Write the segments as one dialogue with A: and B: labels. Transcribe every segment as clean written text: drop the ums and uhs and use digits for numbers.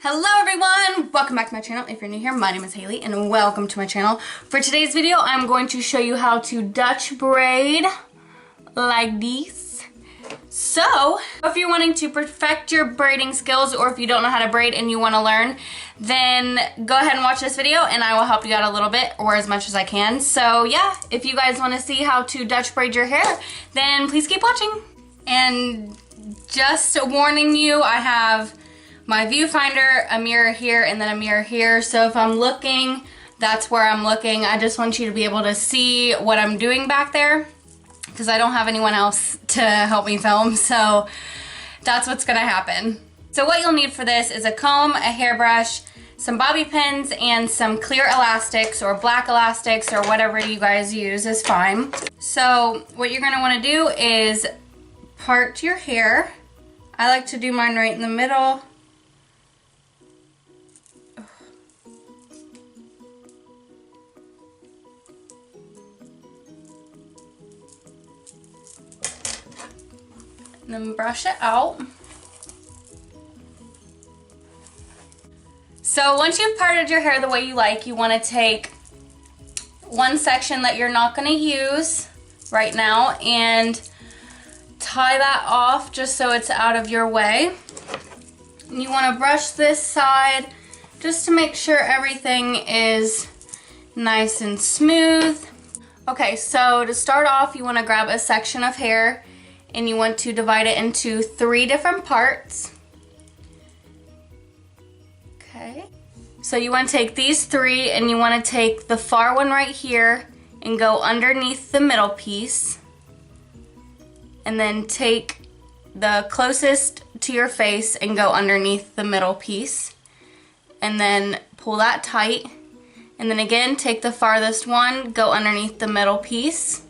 A: Hello everyone! Welcome back to my channel. If you're new here, my name is Haleigh and welcome to my channel. For today's video, I'm going to show you how to Dutch braid like this. So, if you're wanting to perfect your braiding skills or if you don't know how to braid and you want to learn, then go ahead and watch this video and I will help you out a little bit or as much as I can. So yeah, if you guys want to see how to Dutch braid your hair, then please keep watching. And just warning you, I have my viewfinder, a mirror here, and then a mirror here. So if I'm looking, that's where I'm looking. I just want you to be able to see what I'm doing back there because I don't have anyone else to help me film. So that's what's gonna happen. So what you'll need for this is a comb, a hairbrush, some bobby pins, and some clear elastics or black elastics or whatever you guys use is fine. So what you're gonna wanna do is part your hair. I like to do mine right in the middle. And then brush it out. So once you've parted your hair the way you like, you want to take one section that you're not going to use right now and tie that off just so it's out of your way. And you want to brush this side just to make sure everything is nice and smooth. Okay, so to start off, you want to grab a section of hair and you want to divide it into 3 different parts. Okay. So you want to take these 3 and you want to take the far one right here and go underneath the middle piece. And then take the closest to your face and go underneath the middle piece. And then pull that tight. And then again, take the farthest one, go underneath the middle piece.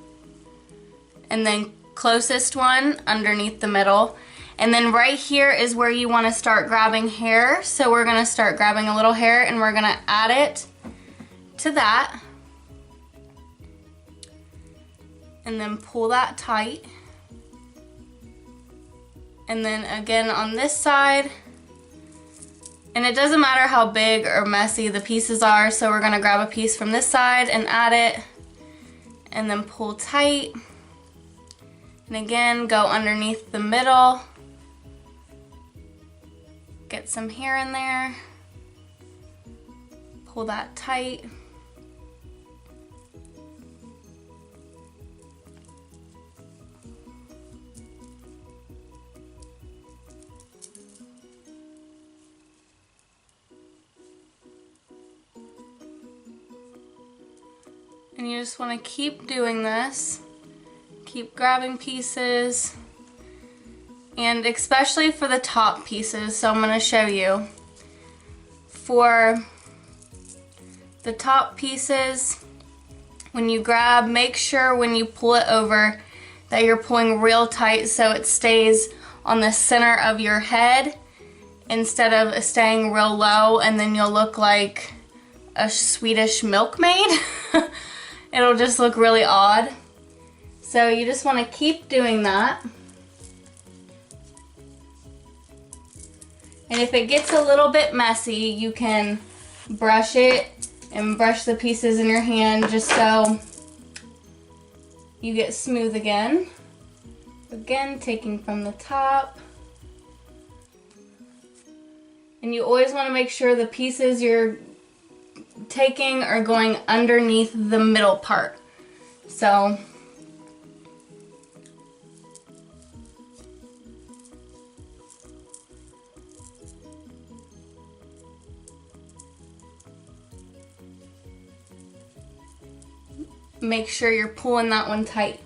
A: And then closest one underneath the middle, and then right here is where you want to start grabbing hair. So we're going to start grabbing a little hair and we're going to add it to that and then pull that tight, and then again on this side. And it doesn't matter how big or messy the pieces are, so we're going to grab a piece from this side and add it and then pull tight. And again, go underneath the middle, get some hair in there, pull that tight. And you just want to keep doing this. Keep grabbing pieces, and especially for the top pieces. So I'm going to show you. For the top pieces, when you grab, make sure when you pull it over that you're pulling real tight so it stays on the center of your head instead of staying real low, and then you'll look like a Swedish milkmaid. It'll just look really odd. So you just want to keep doing that. And if it gets a little bit messy, you can brush it and brush the pieces in your hand just so you get smooth again. Again, taking from the top. And you always want to make sure the pieces you're taking are going underneath the middle part. So make sure you're pulling that one tight.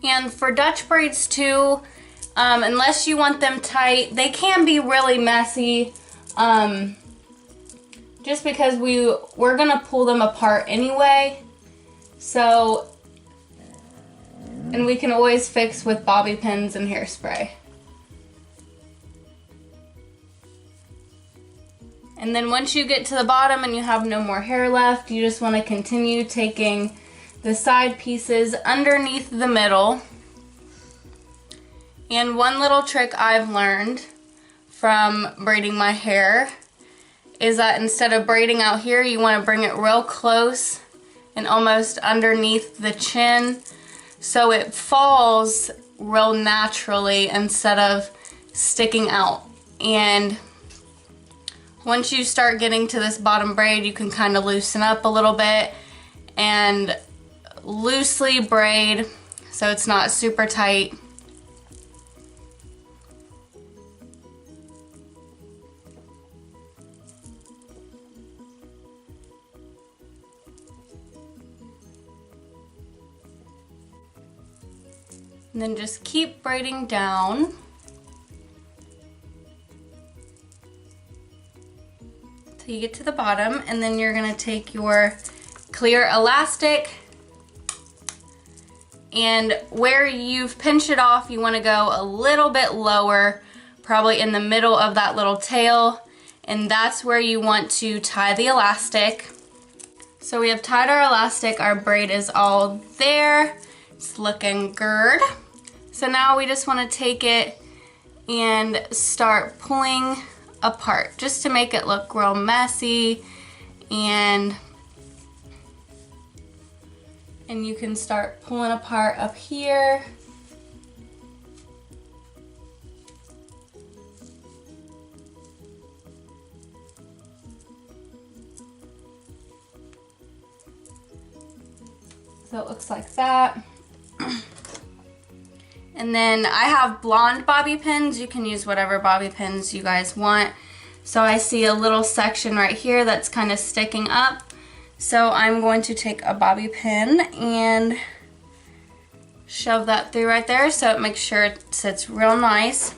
A: And for Dutch braids too, unless you want them tight, they can be really messy. Just because we're gonna pull them apart anyway. So, and we can always fix with bobby pins and hairspray. And then once you get to the bottom and you have no more hair left, you just want to continue taking the side pieces underneath the middle. And one little trick I've learned from braiding my hair is that instead of braiding out here, you want to bring it real close and almost underneath the chin so it falls real naturally instead of sticking out. And once you start getting to this bottom braid, you can kind of loosen up a little bit and loosely braid so it's not super tight. And then just keep braiding down. Till you get to the bottom, and then you're gonna take your clear elastic, and where you've pinched it off, you wanna go a little bit lower, probably in the middle of that little tail, and that's where you want to tie the elastic. So we have tied our elastic, our braid is all there, it's looking good. So now we just want to take it and start pulling apart just to make it look real messy, and you can start pulling apart up here. So it looks like that. And then I have blonde bobby pins. You can use whatever bobby pins you guys want. So I see a little section right here that's kind of sticking up. So I'm going to take a bobby pin and shove that through right there so it makes sure it sits real nice.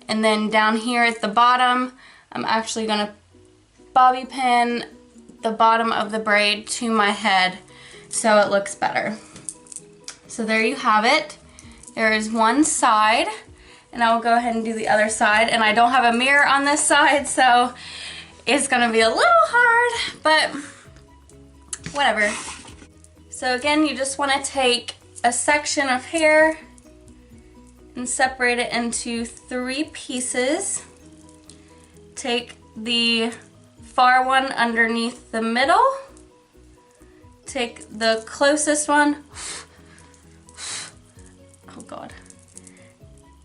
A: And then down here at the bottom, I'm actually going to bobby pin the bottom of the braid to my head so it looks better. So there you have it. There is one side, and I will go ahead and do the other side. And I don't have a mirror on this side, so it's gonna be a little hard, but whatever. So again, you just wanna take a section of hair and separate it into 3 pieces. Take the far one underneath the middle. Take the closest one. Oh God.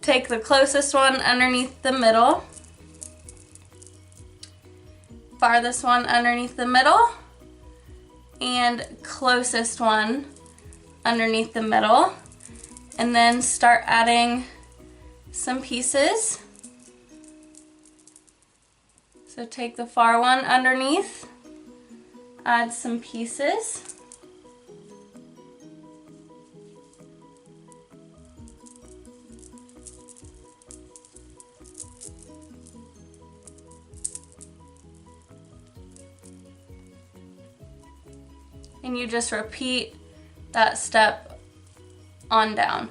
A: Take the closest one underneath the middle. Farthest one underneath the middle. And closest one underneath the middle. And then start adding some pieces. So take the far one underneath, add some pieces. And you just repeat that step on down.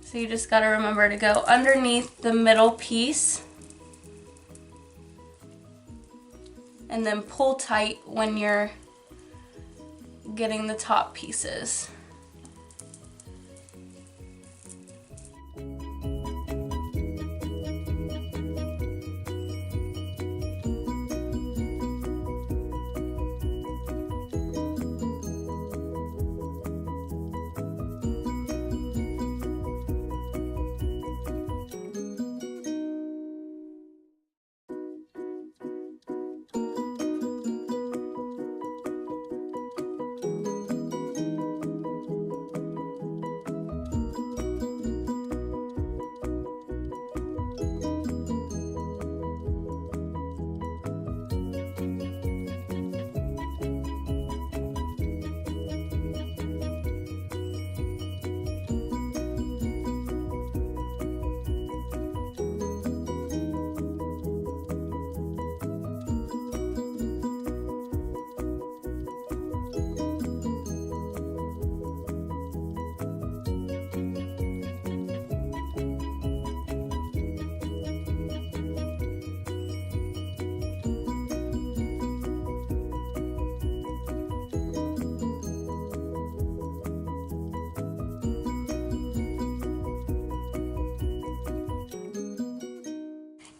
A: So you just gotta remember to go underneath the middle piece and then pull tight when you're getting the top pieces.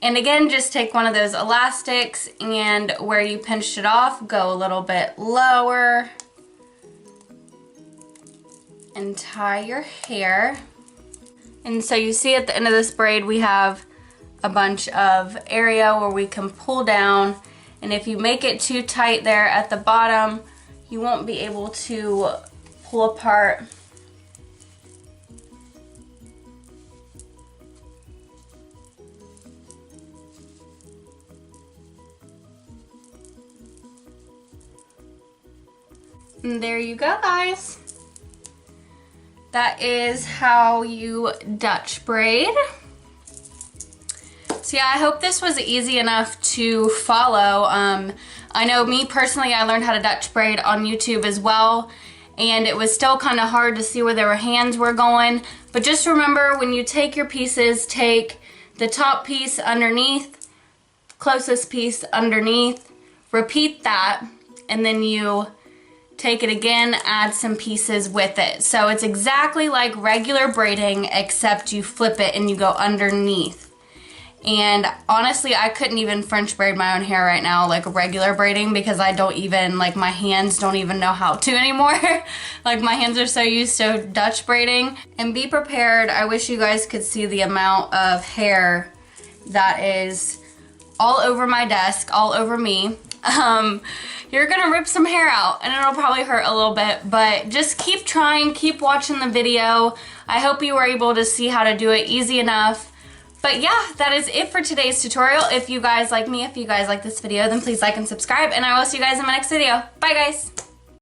A: And again, just take one of those elastics and where you pinched it off, go a little bit lower and tie your hair. And so you see at the end of this braid, we have a bunch of area where we can pull down. And if you make it too tight there at the bottom, you won't be able to pull apart. And there you go, guys. That is how you Dutch braid. So yeah, I hope this was easy enough to follow. I know me personally, I learned how to Dutch braid on YouTube as well, and it was still kind of hard to see where their hands were going. But just remember, when you take your pieces, take the top piece underneath, closest piece underneath, repeat that, and then you take it again, add some pieces with it. So it's exactly like regular braiding, except you flip it and you go underneath. And honestly, I couldn't even French braid my own hair right now like regular braiding, because I don't even, like, my hands don't even know how to anymore. Like, my hands are so used to Dutch braiding. And be prepared, I wish you guys could see the amount of hair that is all over my desk, all over me. You're gonna rip some hair out and it'll probably hurt a little bit, but just keep trying, keep watching the video. I hope you were able to see how to do it easy enough. But yeah, that is it for today's tutorial. If you guys like me, if you guys like this video, then please like and subscribe, and I will see you guys in my next video. Bye, guys.